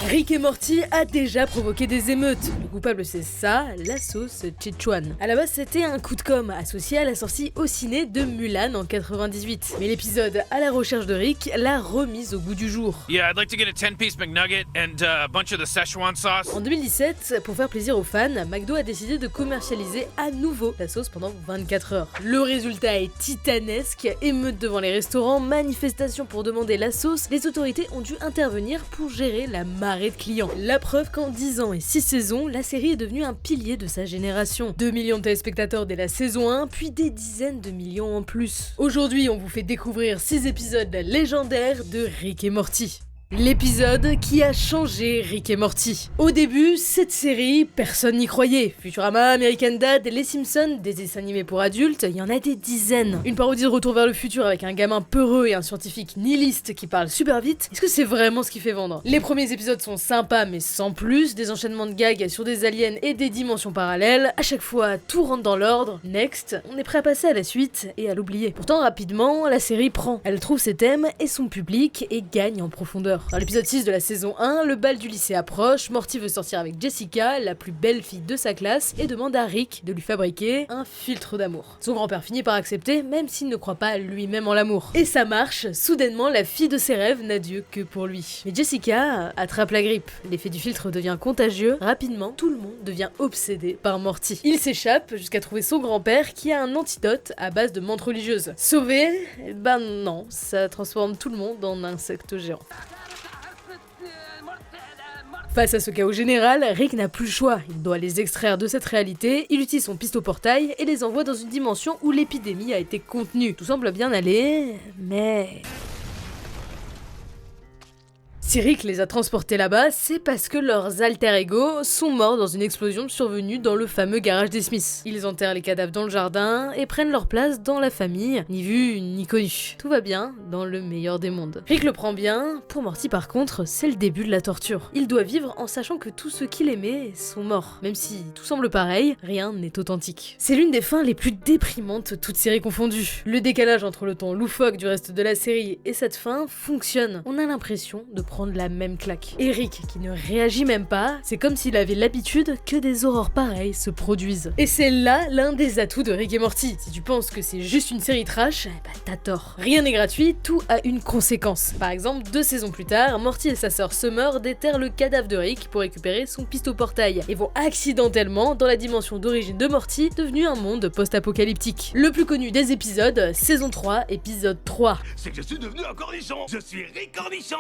Rick et Morty a déjà provoqué des émeutes. Le coupable c'est ça, la sauce Szechuan. À la base c'était un coup de com' associé à la sortie au ciné de Mulan en 98. Mais l'épisode À la recherche de Rick l'a remise au goût du jour. Yeah, I'd like to get a 10-piece McNugget and a bunch of the Szechuan sauce. En 2017, pour faire plaisir aux fans, McDo a décidé de commercialiser à nouveau la sauce pendant 24 heures. Le résultat est titanesque, émeutes devant les restaurants, manifestations pour demander la sauce, les autorités ont dû intervenir pour gérer la marée de clients. La preuve qu'en 10 ans et 6 saisons, la série est devenue un pilier de sa génération. 2 millions de téléspectateurs dès la saison 1, puis des dizaines de millions en plus. Aujourd'hui, on vous fait découvrir 6 épisodes légendaires de Rick et Morty. L'épisode qui a changé Rick et Morty. Au début, cette série, personne n'y croyait. Futurama, American Dad, Les Simpsons, des dessins animés pour adultes, il y en a des dizaines. Une parodie de Retour vers le futur avec un gamin peureux et un scientifique nihiliste qui parle super vite. Est-ce que c'est vraiment ce qui fait vendre? Les premiers épisodes sont sympas mais sans plus, des enchaînements de gags sur des aliens et des dimensions parallèles. À chaque fois, tout rentre dans l'ordre. Next, on est prêt à passer à la suite et à l'oublier. Pourtant, rapidement, la série prend. Elle trouve ses thèmes et son public et gagne en profondeur. Dans l'épisode 6 de la saison 1, le bal du lycée approche, Morty veut sortir avec Jessica, la plus belle fille de sa classe, et demande à Rick de lui fabriquer un filtre d'amour. Son grand-père finit par accepter, même s'il ne croit pas lui-même en l'amour. Et ça marche, soudainement la fille de ses rêves n'a Dieu que pour lui. Mais Jessica attrape la grippe, l'effet du filtre devient contagieux, rapidement tout le monde devient obsédé par Morty. Il s'échappe jusqu'à trouver son grand-père qui a un antidote à base de menthe religieuse. Sauvé? Ben non, ça transforme tout le monde en insecte géant. Face à ce chaos général, Rick n'a plus le choix, il doit les extraire de cette réalité, il utilise son pistoportail et les envoie dans une dimension où l'épidémie a été contenue. Tout semble bien aller, mais... Si Rick les a transportés là-bas, c'est parce que leurs alter-ego sont morts dans une explosion survenue dans le fameux garage des Smiths. Ils enterrent les cadavres dans le jardin et prennent leur place dans la famille, ni vu ni connu. Tout va bien dans le meilleur des mondes. Rick le prend bien, pour Morty par contre, c'est le début de la torture. Il doit vivre en sachant que tous ceux qu'il aimait sont morts. Même si tout semble pareil, rien n'est authentique. C'est l'une des fins les plus déprimantes, toutes séries confondues. Le décalage entre le ton loufoque du reste de la série et cette fin fonctionne. On a l'impression de prendre la même claque. Et Rick, qui ne réagit même pas, c'est comme s'il avait l'habitude que des horreurs pareilles se produisent. Et c'est là l'un des atouts de Rick et Morty. Si tu penses que c'est juste une série trash, bah t'as tort. Rien n'est gratuit, tout a une conséquence. Par exemple, 2 saisons plus tard, Morty et sa sœur Summer déterrent le cadavre de Rick pour récupérer son pistoportail et vont accidentellement dans la dimension d'origine de Morty, devenue un monde post-apocalyptique. Le plus connu des épisodes, saison 3, épisode 3. C'est que je suis devenu un cornichon. Je suis Rick Cornichon.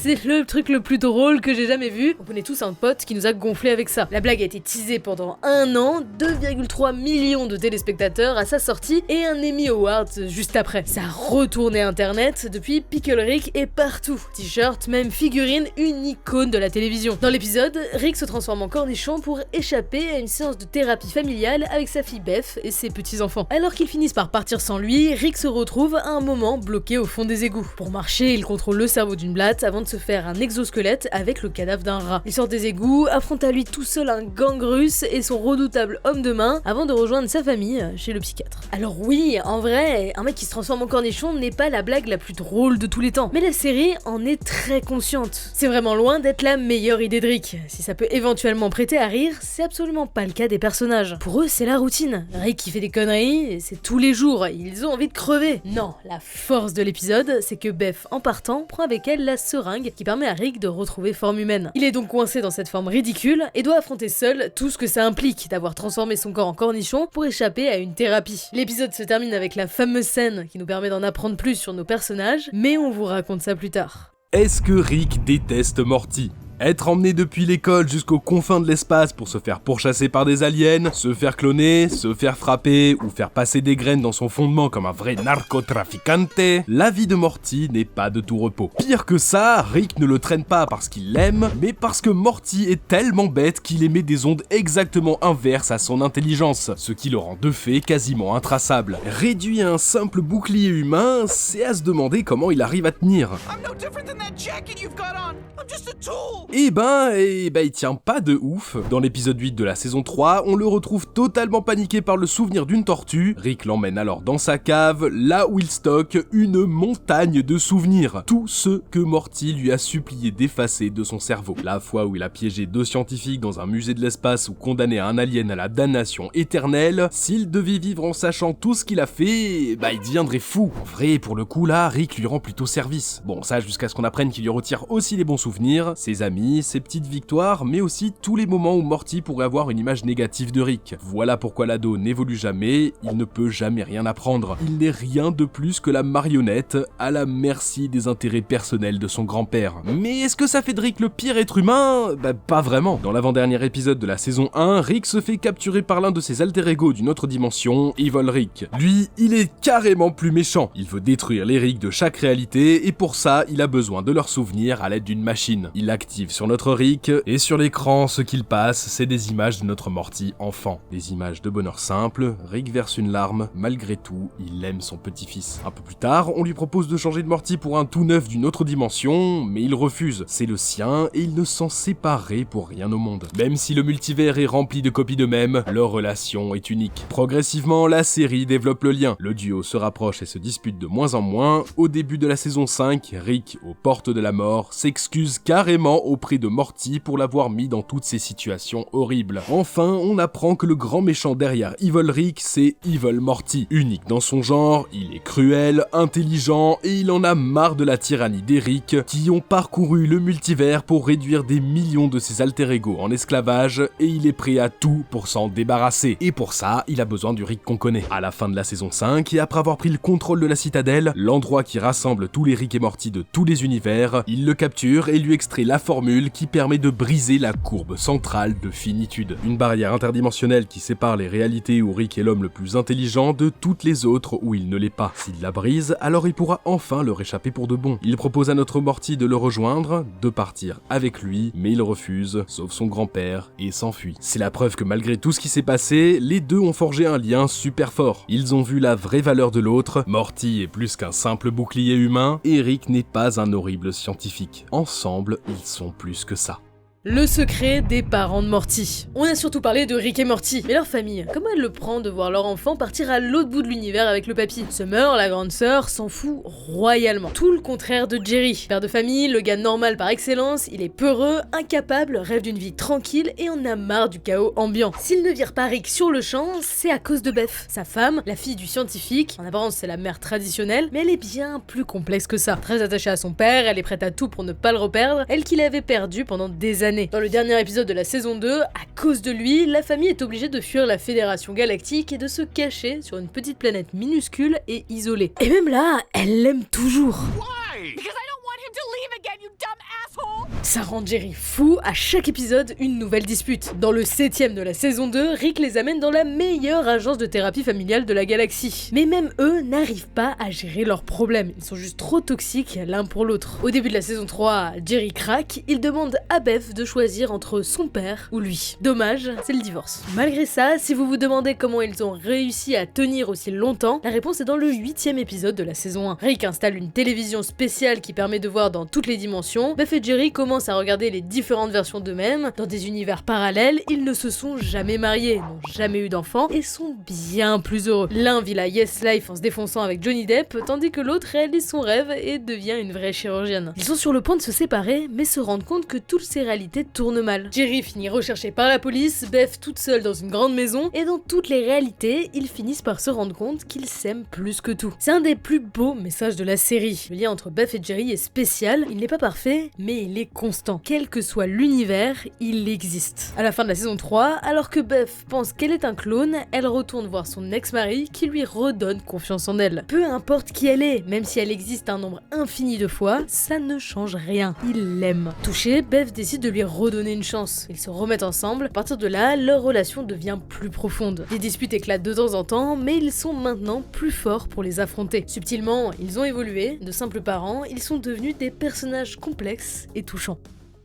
C'est le truc le plus drôle que j'ai jamais vu. On connaît tous un pote qui nous a gonflé avec ça. La blague a été teasée pendant un an, 2,3 millions de téléspectateurs à sa sortie et un Emmy Award juste après. Ça a retourné internet, depuis Pickle Rick est partout. T-shirt, même figurine, une icône de la télévision. Dans l'épisode, Rick se transforme en cornichon pour échapper à une séance de thérapie familiale avec sa fille Beth et ses petits-enfants. Alors qu'ils finissent par partir sans lui, Rick se retrouve à un moment bloqué au fond des égouts. Pour marcher, il contrôle le cerveau d'une blatte avant de se faire un exosquelette avec le cadavre d'un rat. Il sort des égouts, affronte à lui tout seul un gang russe et son redoutable homme de main avant de rejoindre sa famille chez le psychiatre. Alors oui, en vrai, un mec qui se transforme en cornichon n'est pas la blague la plus drôle de tous les temps, mais la série en est très consciente. C'est vraiment loin d'être la meilleure idée de Rick. Si ça peut éventuellement prêter à rire, c'est absolument pas le cas des personnages. Pour eux, c'est la routine. Rick qui fait des conneries, c'est tous les jours, ils ont envie de crever. Non, la force de l'épisode, c'est que Beth, en partant, prend avec elle la seringue qui permet à Rick de retrouver forme humaine. Il est donc coincé dans cette forme ridicule et doit affronter seul tout ce que ça implique d'avoir transformé son corps en cornichon pour échapper à une thérapie. L'épisode se termine avec la fameuse scène qui nous permet d'en apprendre plus sur nos personnages, mais on vous raconte ça plus tard. Est-ce que Rick déteste Morty ? Être emmené depuis l'école jusqu'aux confins de l'espace pour se faire pourchasser par des aliens, se faire cloner, se faire frapper ou faire passer des graines dans son fondement comme un vrai narcotraficante, la vie de Morty n'est pas de tout repos. Pire que ça, Rick ne le traîne pas parce qu'il l'aime, mais parce que Morty est tellement bête qu'il émet des ondes exactement inverses à son intelligence, ce qui le rend de fait quasiment intraçable. Réduit à un simple bouclier humain, c'est à se demander comment il arrive à tenir. I'm no different than that jacket you've got on. I'm just a tool. Eh ben, il tient pas de ouf. Dans l'épisode 8 de la saison 3, on le retrouve totalement paniqué par le souvenir d'une tortue. Rick l'emmène alors dans sa cave, là où il stocke une montagne de souvenirs. Tout ce que Morty lui a supplié d'effacer de son cerveau. La fois où il a piégé 2 scientifiques dans un musée de l'espace ou condamné un alien à la damnation éternelle, s'il devait vivre en sachant tout ce qu'il a fait, il deviendrait fou. En vrai, pour le coup là, Rick lui rend plutôt service. Bon, ça jusqu'à ce qu'on apprenne qu'il lui retire aussi les bons souvenirs, ses amis, ses petites victoires, mais aussi tous les moments où Morty pourrait avoir une image négative de Rick. Voilà pourquoi l'ado n'évolue jamais, il ne peut jamais rien apprendre. Il n'est rien de plus que la marionnette à la merci des intérêts personnels de son grand-père. Mais est-ce que ça fait de Rick le pire être humain ? Pas vraiment. Dans l'avant-dernier épisode de la saison 1, Rick se fait capturer par l'un de ses alter-ego d'une autre dimension, Evil Rick. Lui, il est carrément plus méchant. Il veut détruire les Rick de chaque réalité et pour ça, il a besoin de leurs souvenirs à l'aide d'une machine. Il active sur notre Rick et sur l'écran, ce qu'il passe, c'est des images de notre Morty enfant. Des images de bonheur simple, Rick verse une larme, malgré tout, il aime son petit-fils. Un peu plus tard, on lui propose de changer de Morty pour un tout neuf d'une autre dimension, mais il refuse. C'est le sien et il ne s'en séparerait pour rien au monde. Même si le multivers est rempli de copies d'eux-mêmes, leur relation est unique. Progressivement, la série développe le lien. Le duo se rapproche et se dispute de moins en moins. Au début de la saison 5, Rick, aux portes de la mort, s'excuse carrément auprès de Morty pour l'avoir mis dans toutes ces situations horribles. Enfin, on apprend que le grand méchant derrière Evil Rick, c'est Evil Morty. Unique dans son genre, il est cruel, intelligent et il en a marre de la tyrannie des Rick qui ont parcouru le multivers pour réduire des millions de ses alter-ego en esclavage et il est prêt à tout pour s'en débarrasser. Et pour ça, il a besoin du Rick qu'on connaît. À la fin de la saison 5, et après avoir pris le contrôle de la citadelle, l'endroit qui rassemble tous les Rick et Morty de tous les univers, il le capture et lui extrait la formule qui permet de briser la courbe centrale de finitude. Une barrière interdimensionnelle qui sépare les réalités où Rick est l'homme le plus intelligent de toutes les autres où il ne l'est pas. S'il la brise, alors il pourra enfin leur échapper pour de bon. Il propose à notre Morty de le rejoindre, de partir avec lui, mais il refuse, sauf son grand-père, et s'enfuit. C'est la preuve que malgré tout ce qui s'est passé, les deux ont forgé un lien super fort. Ils ont vu la vraie valeur de l'autre, Morty est plus qu'un simple bouclier humain, et Rick n'est pas un horrible scientifique. Ensemble, ils sont plus que ça. Le secret des parents de Morty. On a surtout parlé de Rick et Morty, mais leur famille, comment elle le prend de voir leur enfant partir à l'autre bout de l'univers avec le papy ? Summer, la grande sœur, s'en fout royalement. Tout le contraire de Jerry. Père de famille, le gars normal par excellence, il est peureux, incapable, rêve d'une vie tranquille et en a marre du chaos ambiant. S'il ne vire pas Rick sur le champ, c'est à cause de Beth. Sa femme, la fille du scientifique, en apparence c'est la mère traditionnelle, mais elle est bien plus complexe que ça. Très attachée à son père, elle est prête à tout pour ne pas le reperdre, elle qui l'avait perdu pendant des années. Dans le dernier épisode de la saison 2, à cause de lui, la famille est obligée de fuir la Fédération Galactique et de se cacher sur une petite planète minuscule et isolée. Et même là, elle l'aime toujours. Why? Because I don't want him to leave again, you dumb asshole! Ça rend Jerry fou, à chaque épisode, une nouvelle dispute. Dans le 7ème de la saison 2, Rick les amène dans la meilleure agence de thérapie familiale de la galaxie. Mais même eux n'arrivent pas à gérer leurs problèmes, ils sont juste trop toxiques l'un pour l'autre. Au début de la saison 3, Jerry craque, il demande à Beth de choisir entre son père ou lui. Dommage, c'est le divorce. Malgré ça, si vous vous demandez comment ils ont réussi à tenir aussi longtemps, la réponse est dans le 8ème épisode de la saison 1. Rick installe une télévision spéciale qui permet de voir dans toutes les dimensions. Beth et Jerry commencent à regarder les différentes versions d'eux-mêmes. Dans des univers parallèles, ils ne se sont jamais mariés, n'ont jamais eu d'enfants et sont bien plus heureux. L'un vit la Yes Life en se défonçant avec Johnny Depp, tandis que l'autre réalise son rêve et devient une vraie chirurgienne. Ils sont sur le point de se séparer, mais se rendent compte que toutes ces réalités tournent mal. Jerry finit recherché par la police, Beth toute seule dans une grande maison, et dans toutes les réalités, ils finissent par se rendre compte qu'ils s'aiment plus que tout. C'est un des plus beaux messages de la série. Le lien entre Beth et Jerry est spécial, il n'est pas parfait, mais il est constant. Quel que soit l'univers, il existe. À la fin de la saison 3, alors que Beth pense qu'elle est un clone, elle retourne voir son ex-mari qui lui redonne confiance en elle. Peu importe qui elle est, même si elle existe un nombre infini de fois, ça ne change rien. Il l'aime. Touchée, Beth décide de lui redonner une chance. Ils se remettent ensemble. À partir de là, leur relation devient plus profonde. Des disputes éclatent de temps en temps, mais ils sont maintenant plus forts pour les affronter. Subtilement, ils ont évolué. De simples parents, ils sont devenus des personnages complexes et touchants.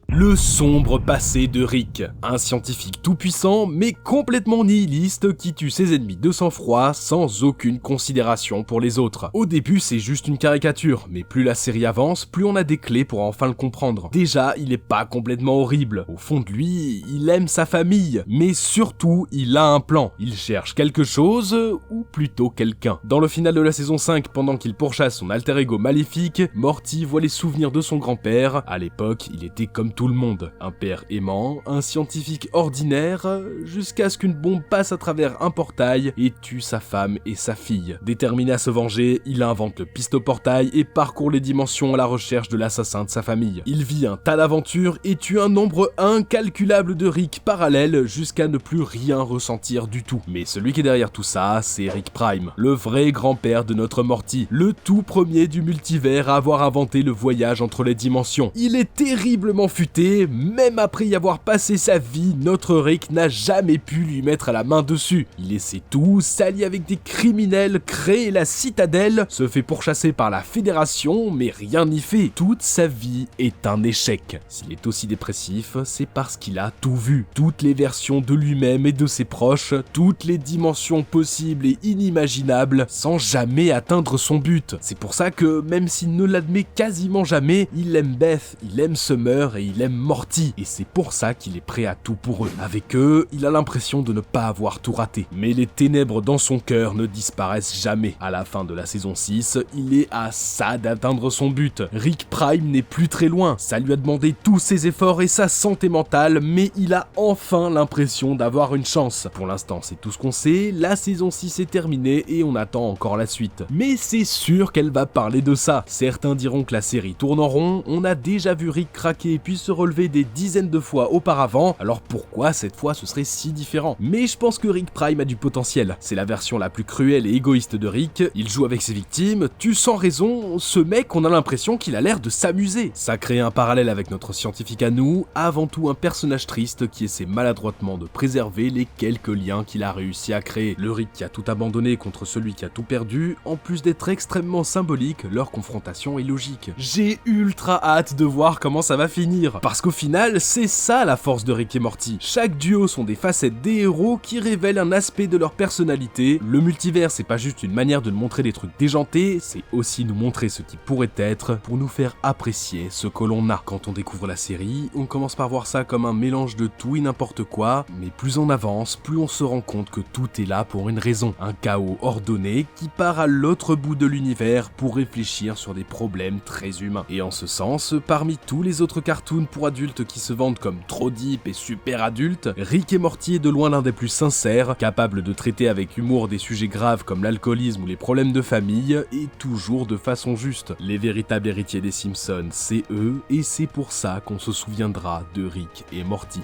Le sombre passé de Rick, un scientifique tout-puissant mais complètement nihiliste qui tue ses ennemis de sang-froid sans aucune considération pour les autres. Au début c'est juste une caricature, mais plus la série avance, plus on a des clés pour enfin le comprendre. Déjà, il est pas complètement horrible, au fond de lui, il aime sa famille, mais surtout il a un plan, il cherche quelque chose, ou plutôt quelqu'un. Dans le final de la saison 5, pendant qu'il pourchasse son alter ego maléfique, Morty voit les souvenirs de son grand-père. À l'époque, il était comme tout le monde, un père aimant, un scientifique ordinaire, jusqu'à ce qu'une bombe passe à travers un portail et tue sa femme et sa fille. Déterminé à se venger, il invente le pistoportail et parcourt les dimensions à la recherche de l'assassin de sa famille. Il vit un tas d'aventures et tue un nombre incalculable de Rick parallèles jusqu'à ne plus rien ressentir du tout. Mais celui qui est derrière tout ça, c'est Rick Prime, le vrai grand-père de notre Morty, le tout premier du multivers à avoir inventé le voyage entre les dimensions. Il est terriblement futé, même après y avoir passé sa vie, notre Rick n'a jamais pu lui mettre la main dessus. Il essaie tout, s'allie avec des criminels, crée la citadelle, se fait pourchasser par la Fédération, mais rien n'y fait. Toute sa vie est un échec. S'il est aussi dépressif, c'est parce qu'il a tout vu. Toutes les versions de lui-même et de ses proches, toutes les dimensions possibles et inimaginables, sans jamais atteindre son but. C'est pour ça que, même s'il ne l'admet quasiment jamais, il aime Beth, il aime Summer et il aime Morty. Et c'est pour ça qu'il est prêt à tout pour eux. Avec eux, il a l'impression de ne pas avoir tout raté. Mais les ténèbres dans son cœur ne disparaissent jamais. À la fin de la saison 6, il est à ça d'atteindre son but. Rick Prime n'est plus très loin. Ça lui a demandé tous ses efforts et sa santé mentale, mais il a enfin l'impression d'avoir une chance. Pour l'instant, c'est tout ce qu'on sait. La saison 6 est terminée et on attend encore la suite. Mais c'est sûr qu'elle va parler de ça. Certains diront que la série tourne en rond. On a déjà vu Rick craquer puis se relever des dizaines de fois auparavant. Alors pourquoi cette fois ce serait si différent? Mais je pense que Rick Prime a du potentiel. C'est la version la plus cruelle et égoïste de Rick. Il joue avec ses victimes, tue sans raison. Ce mec, on a l'impression qu'il a l'air de s'amuser. Ça crée un parallèle avec notre scientifique à nous, avant tout un personnage triste qui essaie maladroitement de préserver les quelques liens qu'il a réussi à créer. Le Rick qui a tout abandonné contre celui qui a tout perdu, en plus d'être extrêmement symbolique, leur confrontation est logique. J'ai ultra hâte de voir comment ça va finir, parce qu'au final, c'est ça la force de Rick et Morty. Chaque duo sont des facettes des héros qui révèlent un aspect de leur personnalité. Le multivers, c'est pas juste une manière de nous montrer des trucs déjantés, c'est aussi nous montrer ce qui pourrait être pour nous faire apprécier ce que l'on a. Quand on découvre la série, on commence par voir ça comme un mélange de tout et n'importe quoi, mais plus on avance, plus on se rend compte que tout est là pour une raison. Un chaos ordonné qui part à l'autre bout de l'univers pour réfléchir sur des problèmes très humains. Et en ce sens, parmi tous les autres cartoons pour adultes qui se vendent comme trop deep et super adultes, Rick et Morty est de loin l'un des plus sincères, capable de traiter avec humour des sujets graves comme l'alcoolisme ou les problèmes de famille, et toujours de façon juste. Les véritables héritiers des Simpsons, c'est eux, et c'est pour ça qu'on se souviendra de Rick et Morty.